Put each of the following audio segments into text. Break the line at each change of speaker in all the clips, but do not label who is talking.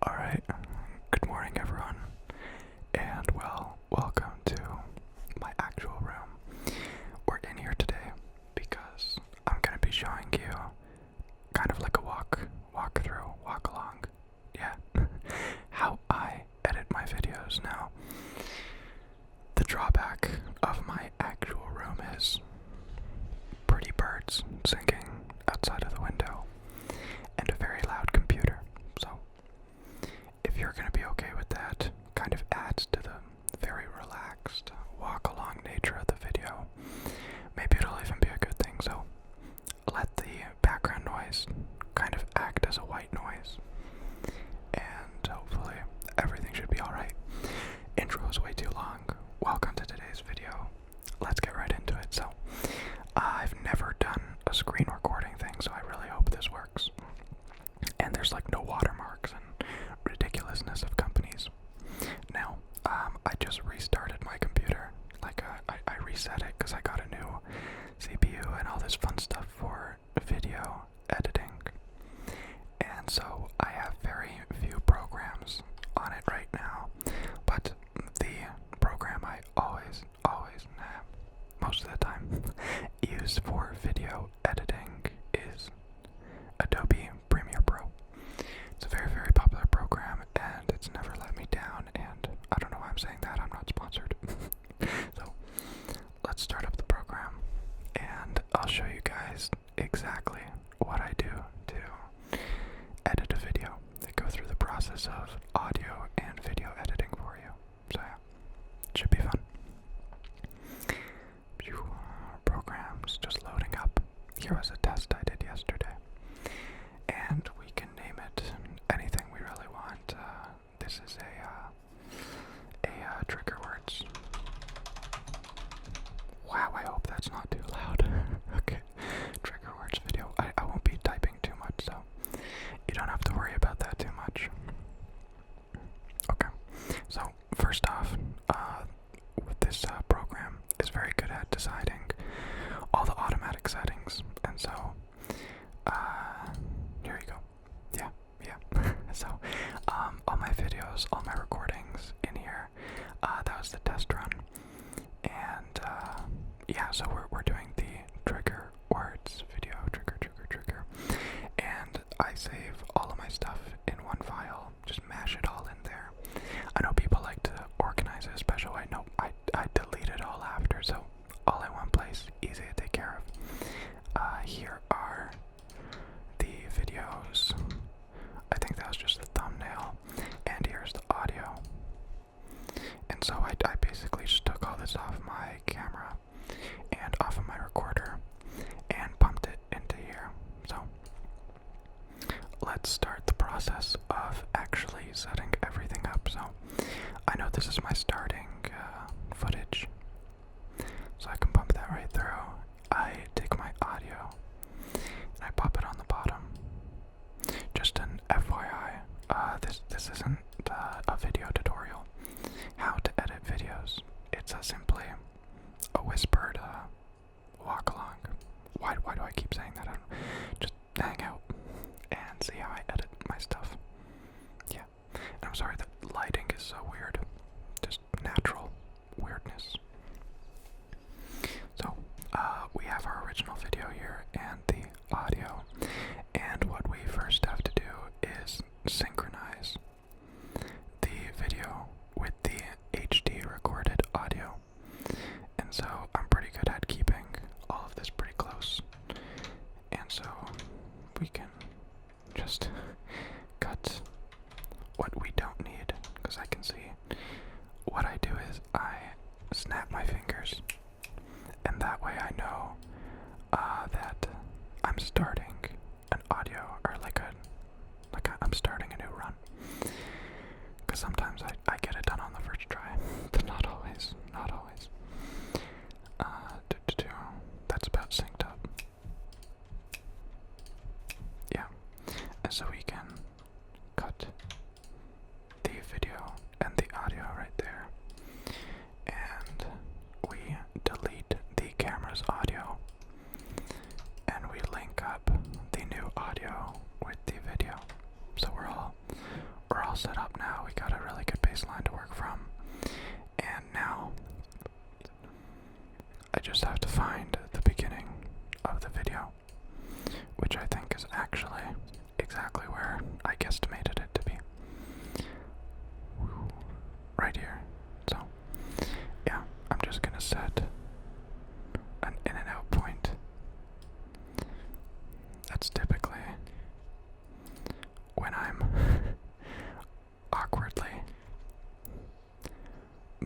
Alright, good morning everyone, and welcome to my actual room. We're in here today because I'm gonna be showing you kind of like a walk through, walk along, yeah, how I edit my videos. Now, the drawback of my actual room is pretty birds singing outside of the window and a very loud computer, so if you're going to be okay with that, kind of adds to the very relaxed, walk-along nature of the video. Maybe it'll even be a good thing, so let the background noise kind of act as a white noise, and hopefully everything should be alright. Intro is way too long. Welcome to today's video. Let's get right into it. So, I've never done a screen recording thing, so I really hope this works. And there's like no watermarks and ridiculousness of companies. Now, I just restarted my computer. I reset it because I got a new CPU and all this fun stuff for video editing. And so I have very few programs on it right now. But the program I always, most of the time, use for video editing is Adobe Premiere Pro. It's a very, very popular program, and it's never let me down, and I don't know why I'm saying that, I'm not sponsored. So, let's start up the program, and I'll show you guys exactly what I do to edit a video. They go through the process of audio and video editing for you. So yeah, it should be fun. Programs just loading up. Here was a test I did yesterday. And we can name it anything we really want. This is a trigger words. Wow, I hope that's not too loud. Okay, trigger words video. I won't be typing too much, so you don't have to worry about that too much. Okay, so first off, this program is very good at deciding all the automatic settings, and so here you go. Yeah. So all my videos, all my recordings in here, that was the test run, and yeah, so we're doing the trigger words video, trigger, and I save all of my stuff in one file, just mash it all in there. I know people like to organize it a special way. No, I delete it all after, so all in one place, easy to take care of. Here are the videos. I think that was just the thumbnail, and here's the audio. And so I basically just took all this off my camera and off of my recorder and pumped it into here. So let's start the process of actually setting everything up. So I know this is my starting footage, so I can pump that right through. I take my audio and I pop it on the bottom. Just an FYI, this isn't a video tutorial how to edit videos. It's simply a whispered walk along. Why do I keep saying that? Just hang out and see how I edit my stuff. Yeah, and I'm sorry that lighting is so weird. Just natural weirdness. So, we have our original video here and the audio, and what we first have to do is synchronize the video with the HD recorded audio. And so I'm pretty good at keeping all of this pretty close, and so we can just cut what we don't need, because I can see what I do is I snap my fingers, and that way I know that I'm starting an audio, or I'm starting a new run. Because sometimes I get it done on the first try, but not always. That's about synced up. Yeah, and so we can cut the video and the audio right there, and we delete the camera's audio, and we link up the new audio with the video. So we're all set up now. We got a really good baseline to work from. And now I just have to find the beginning of the video, which I think is actually exactly where I guesstimated it to be. Right here. So, yeah, I'm just gonna set an in and out point. That's typically when I'm awkwardly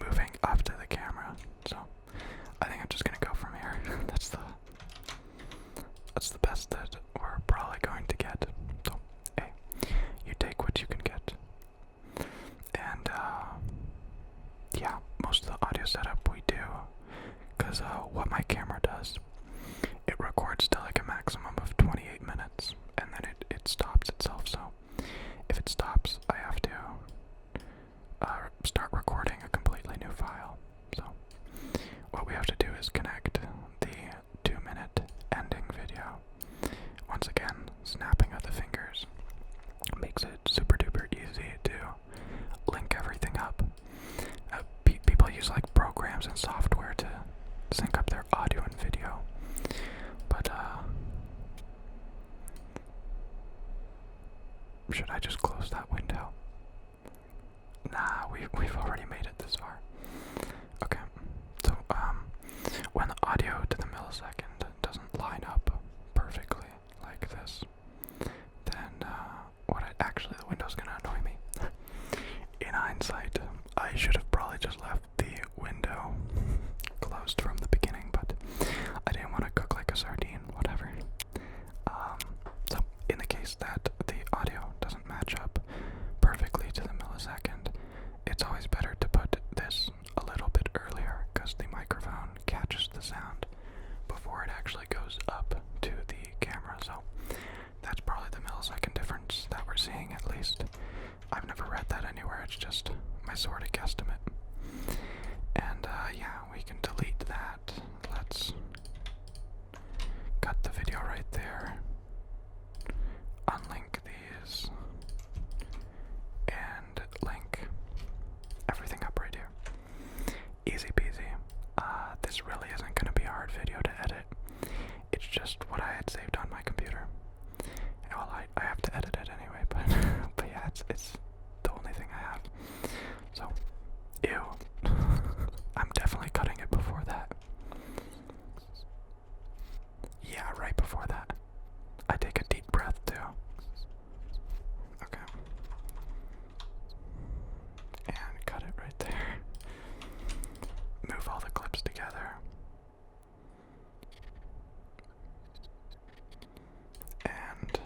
moving up to the camera. So, I think I'm just gonna go from here. That's the best that we're probably going to get. So, hey, you take what you can get. And, yeah, most of the audio setup we do, because what my camera does, it records to like a maximum of 28 minutes, and then it stops itself. So, if it stops, I have to start recording a completely new file. So, what we have to do is connect the 2-minute ending video. Once again, snapping of the fingers makes it super duper easy to link everything up. People use like programs and software to sync up their audio and video, but should I just close that window? Nah, we've already made it this far. Okay, so when the audio to the millisecond doesn't line up perfectly like this, then the window's gonna annoy me. In hindsight, I should have probably just left the window closed from the beginning, but I didn't want to cook like a sardine, whatever. So in the case that the audio doesn't match up perfectly to the millisecond, it's always better to put this a little bit earlier, because the microphone catches the sound before it actually goes up to the camera. So that's probably the millisecond difference that we're seeing, at least. I've never read that anywhere, it's just my sort of guesstimate. And yeah, we can delete that. Let's cut the video right there, unlink these, and link everything up right here. Easy peasy. This really isn't going to be a hard video to edit. It's just what I had saved on my computer. Well, I have to edit it anyway, but yeah, it's the only thing I have. So, ew. I'm definitely cutting it before that. Yeah, right before that. I take a deep breath too. Okay. And cut it right there. Move all the clips together. And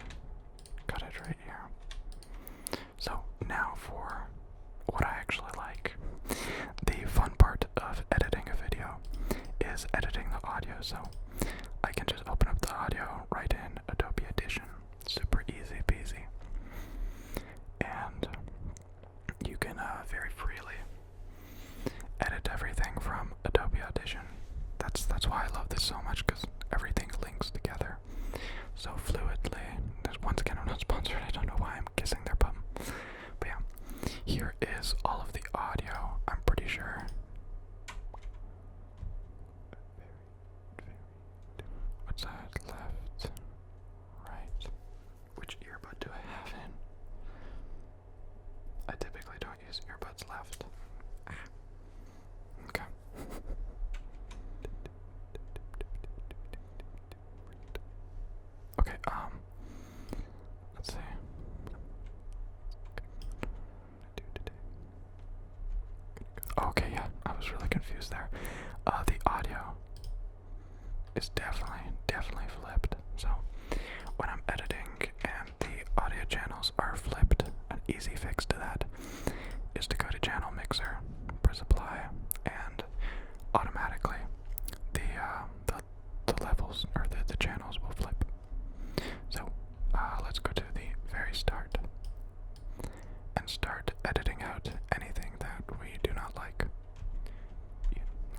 cut it right here. So now for what I actually like. The fun part of editing a video is editing the audio, so I can just open up the audio right in Adobe Audition. Super easy peasy. And you can very freely edit everything from Adobe Audition. That's why I love this so much, because everything links together so fluidly. Once again, I'm not sponsored. I don't know why I'm kissing their bum. But yeah, here is all of the audio. I'm pretty sure. What's that? Left, right. Which earbud do I have in? I typically don't use earbuds left. Okay. Okay, let's see. Okay, yeah, I was really confused there. The audio is definitely flipped. So when I'm editing and the audio channels are flipped, an easy fix to that is to go to channel mixer, press apply, and automatically the levels or the channels will flip. So let's go to the very start and start editing out anything that we do not like.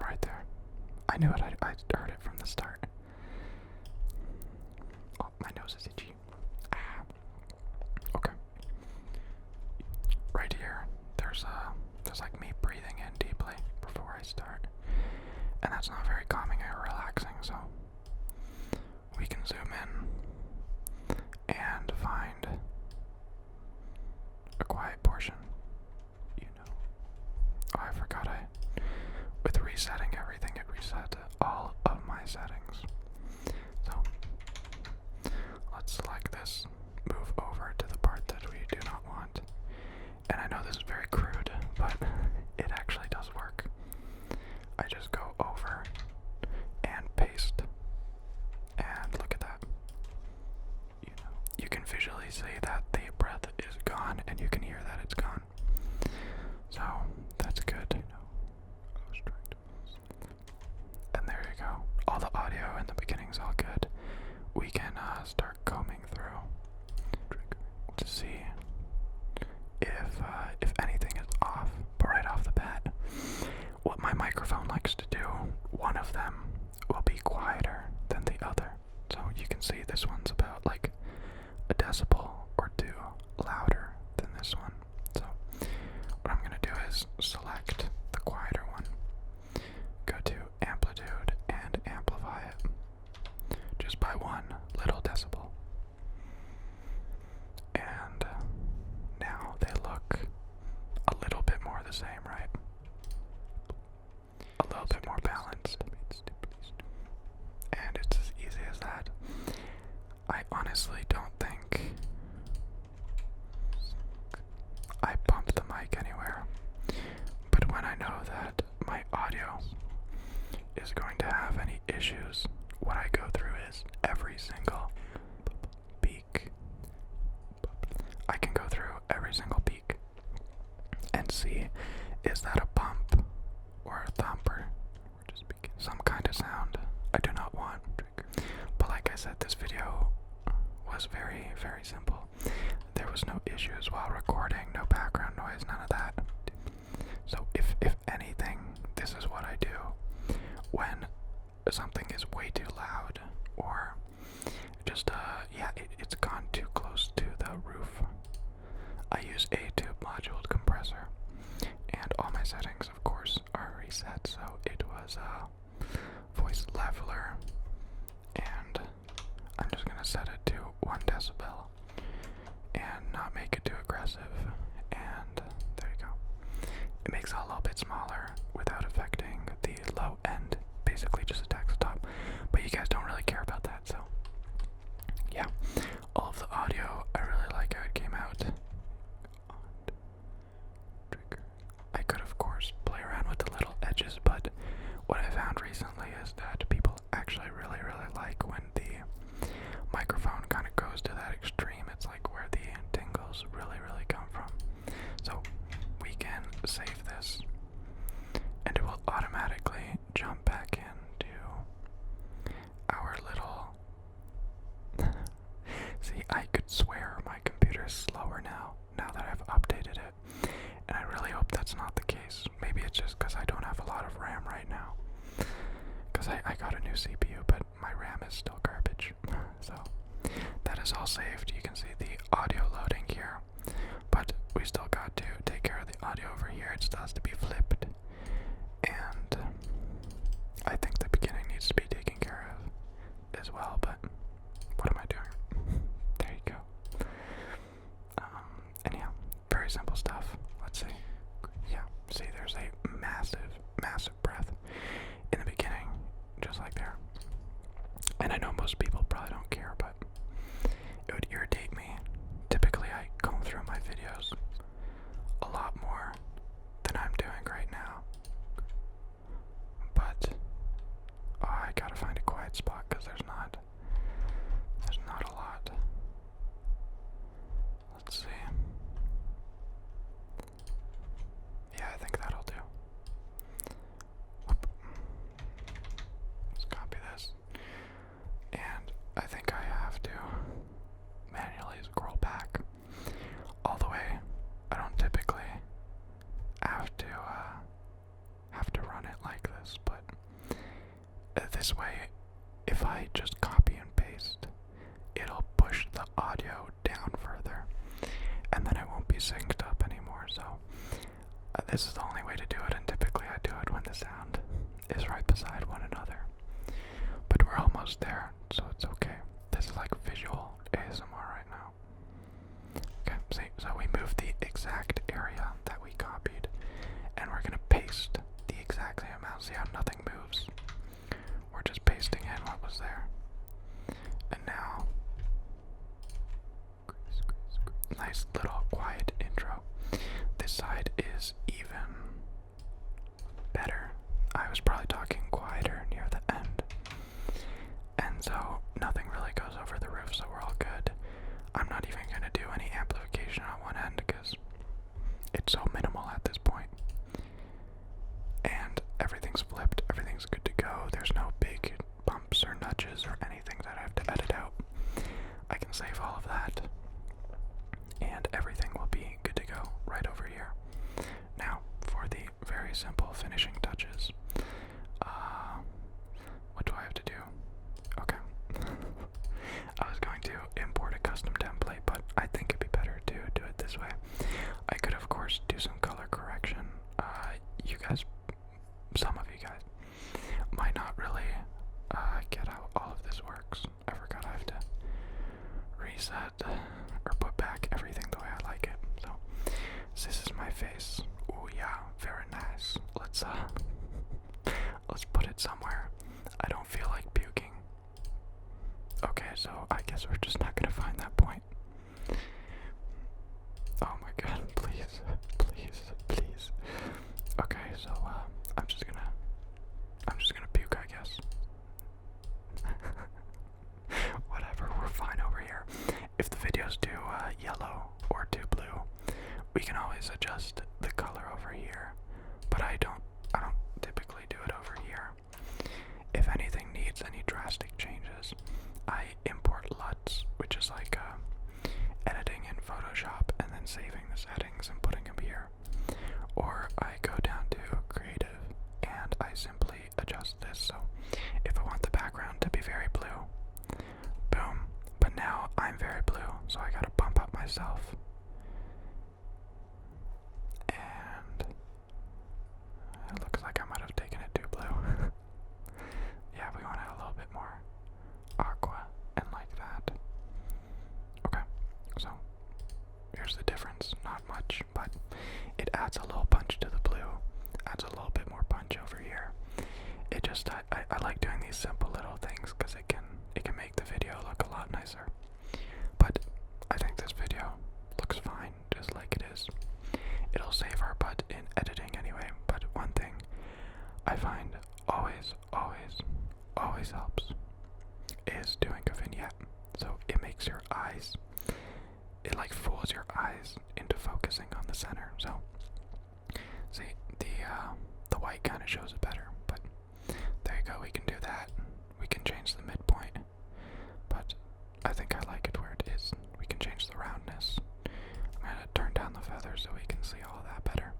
Right there. I knew it. I heard it from the start. Oh, my nose is itchy. Okay. Right it's not very calming or relaxing, so we can zoom in and find a quiet portion. Oh, I forgot with resetting everything, it reset all of my settings. So, let's select this, move over to the part that we do not want. And I know this is very crude, but it actually does work. I just go over and paste, and look at that. You can visually see that the breath is gone, and you can hear that it's gone. So, that's good. And there you go. All the audio in the beginning's all good. We can start combing through to see if anything is off. But right off the bat, what my microphone likes to do, one of them will be quieter than the other. So you can see this one's about like a decibel or two louder than this one. So what I'm gonna do is select the quieter one, go to amplitude and amplify it just by 1 little decibel. And now they look a little bit more the same, right? A little bit more balanced. And it's as easy as that. I honestly don't think I bumped the mic anywhere, but when I know that my audio is going to have any issues, what I go through is every single peak. I can go through every single peak and see, is that a bump or a thump or just some kind of sound I do not want. But like I said, this video was very, very simple. There was no issues while recording, no background noise, none of that. So if anything, this is what I do when something is way too loud, or just it's gone too close to the roof. I use a tube module compressor, and all my settings, of course, are reset. So it was voice leveler, and I'm just gonna set it to 1 decibel and not make it too aggressive. And there you go. It makes it a little bit smaller without affecting the low end. Basically just attacks the top. But you guys don't really care about that, so yeah. All of the audio, I really like how it came out. I could, of course, play around with the little edges, but what I found recently is that people actually really, really like when the microphone kind of goes to that extreme. It's like where the tingles really, really come from. So we can save this, and it will automatically jump back into our little... See, I could swear my computer is slower now that I've updated it, and I really hope that's not the case. Maybe it's just because I don't have a lot of RAM right now, because I got a new CPU, but my RAM is still garbage. So that is all saved. You can see the audio loading here, but we still got to take care of the audio over here. It still has to be flipped, and I think the beginning needs to be taken care of as well, but what am I doing? There you go. Anyhow, very simple stuff. Let's see. Yeah, see, there's a massive, massive breath in the beginning, just like there. And I know most people probably don't care, but it would irritate me. Typically, I comb through my videos a lot more than I'm doing right now. But I gotta find a quiet spot because there's not a lot. Let's see. Yeah, I think that'll do. Whoop. Let's copy this. And I think I have to manually scroll back all the way. I don't typically have to run it like this, but this way, if I just copy and paste, it'll push the audio down further, and then it won't be synced up anymore. So this is the only way to do it, and typically I do it when the sound is right beside one almost there, so it's okay. This is like visual ASMR right now. Okay, see, so we moved the exact area that we copied, and we're gonna paste the exact same amount. See how nothing moves? We're just pasting in what was there. And now, nice little quiet intro. This side is even better. I was probably talking quieter near the end. And so nothing really goes over the roof, so we're all good. I'm not even going to do any amplification on one end because it's so minimal at this point. And everything's flipped, everything's good to go. There's no big bumps or nudges or anything that I have to edit out. I can save all of that, and everything will be good to go right over here. Now, for the very simple finishing touches, what do I have to do? Okay. I was going to import a custom template, but I think it'd be better to do it this way. I could, of course, do some color correction. You guys, some of you guys, might not really get how all of this works. I forgot I have to reset or put back everything the way I like it. So, this is my face. Oh yeah, very nice. Let's put it somewhere. I don't feel like puking. Okay, so I guess we're just not gonna find that point. Oh my god, please, please, please. Okay, so I'm just gonna puke, I guess. Whatever, we're fine over here. If the video's too yellow or too blue, we can always adjust the color over here. But I don't typically do it over here. If anything needs any drastic changes, I import LUTs, which is like editing in Photoshop and then saving the settings and putting them here. Or I go down to Creative and I simply adjust this. So if I want the background to be very blue, boom. But now I'm very blue, so I gotta bump up myself. And it looks like I might have taken it too blue. Yeah, we want it a little bit more aqua and like that. Okay, so here's the difference. Not much, but it adds a little punch to the blue. Adds a little bit more punch over here. It just, I like doing these simple little things because it can make the video look a lot nicer. But I think this video looks fine, just like it is. It'll save our butt in editing anyway, but one thing I find always helps is doing a vignette. So it makes your eyes, it like fools your eyes into focusing on the center. So see, the white kind of shows it better, but there you go, we can do that. We can change the midpoint, but I think I like it where it is. We can change the roundness. I'm gonna turn down the feather so we can see all that better.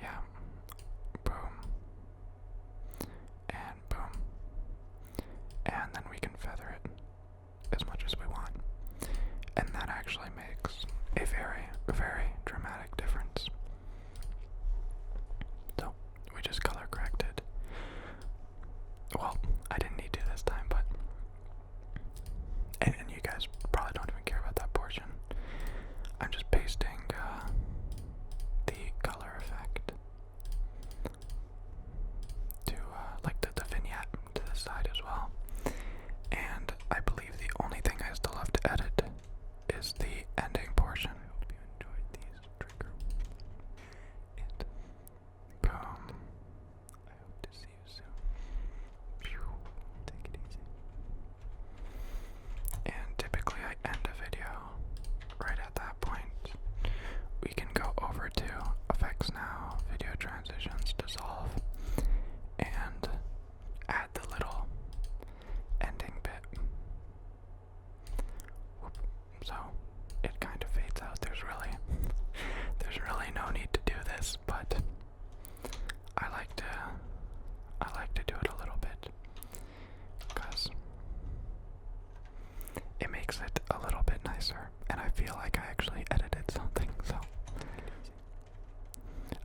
Yeah. Boom. And boom. And then we can feather it as much as we want. And that actually makes a very, very dramatic difference. So, we just color corrected. Well, I didn't need to this time, but and you guys probably don't even care about that portion. I'm just pasting the color effect to like the vignette to the side as well. And I believe the only thing I still have to edit is the ending portion. I hope you enjoyed these trigger. And boom. I hope to see you soon. Pew. Take it easy. And typically I end a video right at that point. We can go over to Effects Now, Video Transitions, Dissolve, and add the little ending bit. Whoop. So it kind of fades out. There's really no need to do this, but I like to do it a little bit because it makes it a little bit nicer, and I feel like I actually edited something. So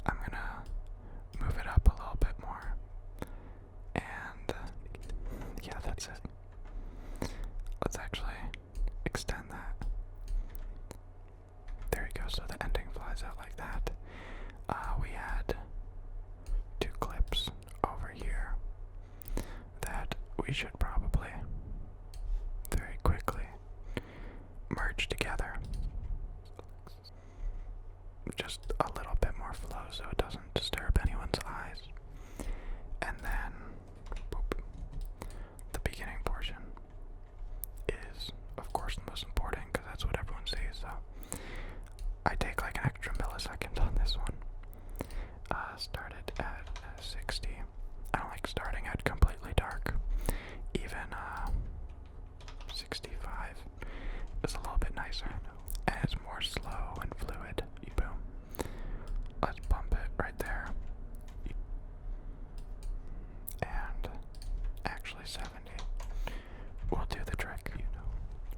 I'm gonna move it up a little bit more, and yeah, that's it. so the ending flies out like that. We had two clips over here that we should probably very quickly merge together. Just a little bit more flow so it doesn't disturb anyone's eyes. And then, boop, the beginning portion is, of course, the most important because that's what everyone sees. So I take like an extra millisecond on this one. Started at 60. I don't like starting at completely dark. Even 65 is a little bit nicer and it's more slow and fluid. Boom. Let's bump it right there. And actually 70 will do the trick,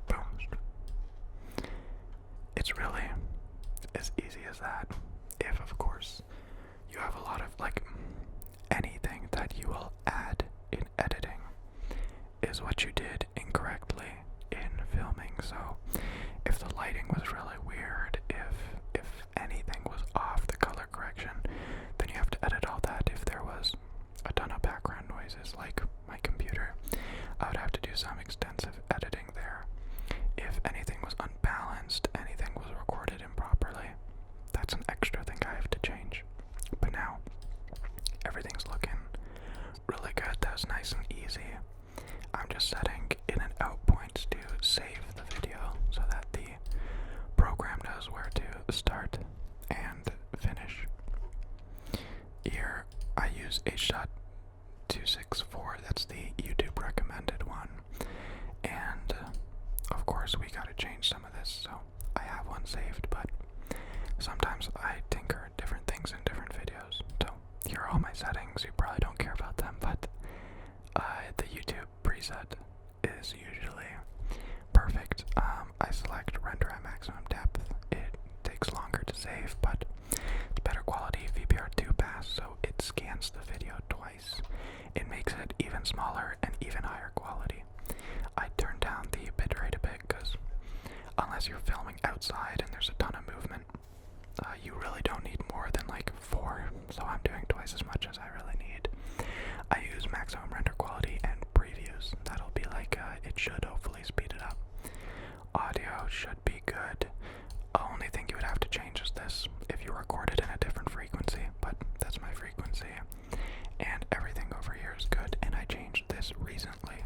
Boom. It's really as easy as that. If, of course, you have a lot of, like, anything that you will add in editing is what you did incorrectly in filming. So if the lighting was really weird, if anything was off the color correction, then you have to edit all that. If there was a ton of background noises like my computer, I would have to do some extensive editing there. If anything was unbalanced, anything was recorded improperly, that's an extra thing I have to change. But now everything's looking really good. That was nice and easy. I'm just setting in and out points to save the video so that the program knows where to start and finish. Here I use H.264, that's the YouTube recommended one. And of course we gotta change some of this, so I have one saved, but sometimes I tinker different things in different videos. So here are all my settings. You probably don't care about them, but the YouTube preset is usually perfect. I select render at maximum depth. It takes longer to save, but it's better quality VBR2 pass, so it scans the video twice. It makes it even smaller and even higher quality. I turn down the bitrate a bit because unless you're filming outside and there's a ton of movement, you really don't need more than like 4, so I'm doing twice as much as I really need. I use maximum render quality and previews. That'll be like, it should hopefully speed it up. Audio should be good. The only thing you would have to change is this, if you record it in a different frequency, but that's my frequency. And everything over here is good, and I changed this recently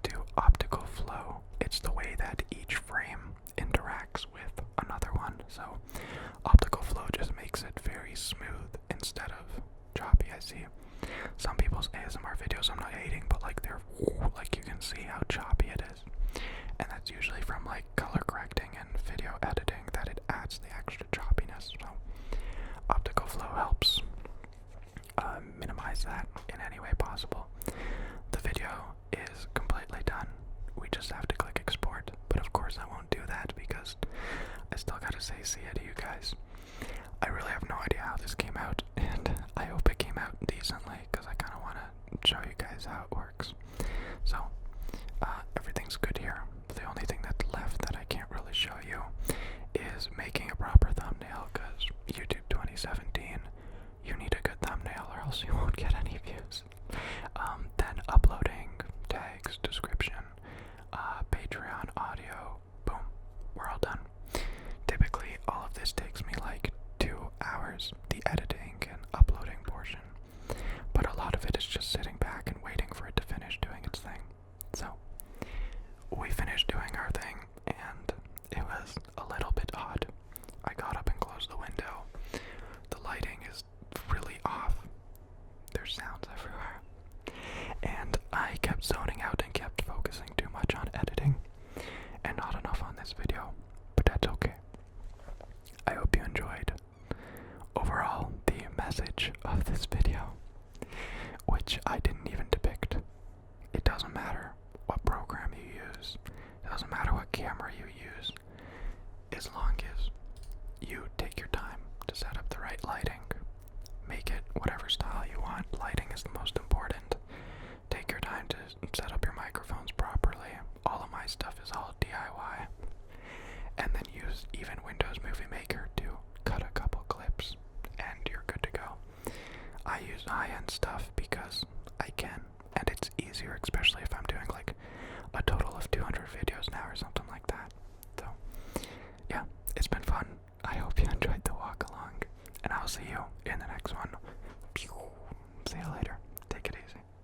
to optical flow. It's the way that each frame interacts with another one, so optical flow just makes it very smooth instead of choppy. I see some people's ASMR videos, I'm not hating, but like they're, like you can see how choppy it is. And that's usually from like color correcting and video editing that it adds the extra choppiness. So optical flow helps minimize that in any way possible. The video is completely done. We just have to click export, but of course I won't do that because I still gotta say see ya to you guys. I really have no idea how this came out, and I hope it came out decently because I kind of want to show you guys how it works. So everything's good here. The only thing that's left that I can't really show you is making a proper thumbnail, because YouTube 2017, you need a good thumbnail or else you won't get any views. Then uploading tags, description, Patreon audio, boom, we're all done. Typically all of this takes me like 2 hours, the editing and uploading portion, but a lot of it is just sitting back and waiting for it to finish doing its thing. So we finished doing our thing, and it was a little bit odd. I got up and closed the window. The lighting is really off. There's sounds everywhere. And I kept zoning out and kept focusing too much on editing and not enough on this video, but that's okay. I hope you enjoyed. Overall, the message of this video, which I didn't even depict. It doesn't matter what program you use. It doesn't matter what camera you use. As long as you take your time to set up the right lighting, make it whatever style you want. Lighting is the most important. Take your time to set up your microphones properly. All of my stuff is all DIY. And then use use even Windows Movie Maker to cut a couple clips, and you're good to go. I use high-end stuff because I can, and it's easier, especially if I'm doing like a total of 200 videos now or something like that. So, yeah, it's been fun. I hope you enjoyed the walk along, and I'll see you